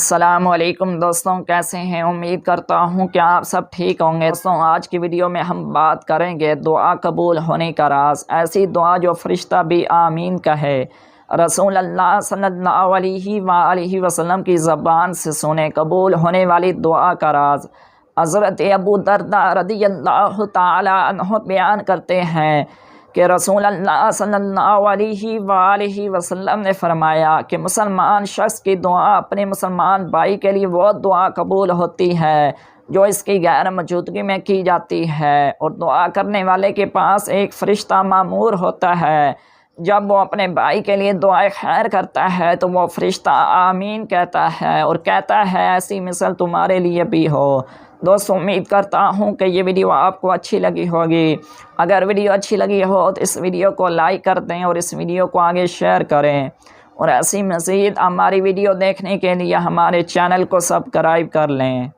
السلام علیکم دوستوں، کیسے ہیں؟ امید کرتا ہوں کہ آپ سب ٹھیک ہوں گے۔ دوستوں، آج کی ویڈیو میں ہم بات کریں گے دعا قبول ہونے کا راز، ایسی دعا جو فرشتہ بھی آمین کہے، رسول اللہ صلی اللہ علیہ وآلہ وسلم کی زبان سے سنے قبول ہونے والی دعا کا راز۔ حضرت ابو درداء رضی اللہ تعالی عنہ بیان کرتے ہیں کہ رسول اللہ صلی اللہ علیہ وآلہ وسلم نے فرمایا کہ مسلمان شخص کی دعا اپنے مسلمان بھائی کے لیے وہ دعا قبول ہوتی ہے جو اس کی غیر موجودگی میں کی جاتی ہے، اور دعا کرنے والے کے پاس ایک فرشتہ مامور ہوتا ہے۔ جب وہ اپنے بھائی کے لیے دعائے خیر کرتا ہے تو وہ فرشتہ آمین کہتا ہے اور کہتا ہے ایسی مثل تمہارے لیے بھی ہو۔ دوستوں، امید کرتا ہوں کہ یہ ویڈیو آپ کو اچھی لگی ہوگی۔ اگر ویڈیو اچھی لگی ہو تو اس ویڈیو کو لائک کر دیں اور اس ویڈیو کو آگے شیئر کریں، اور ایسی مزید ہماری ویڈیو دیکھنے کے لیے ہمارے چینل کو سبسکرائب کر لیں۔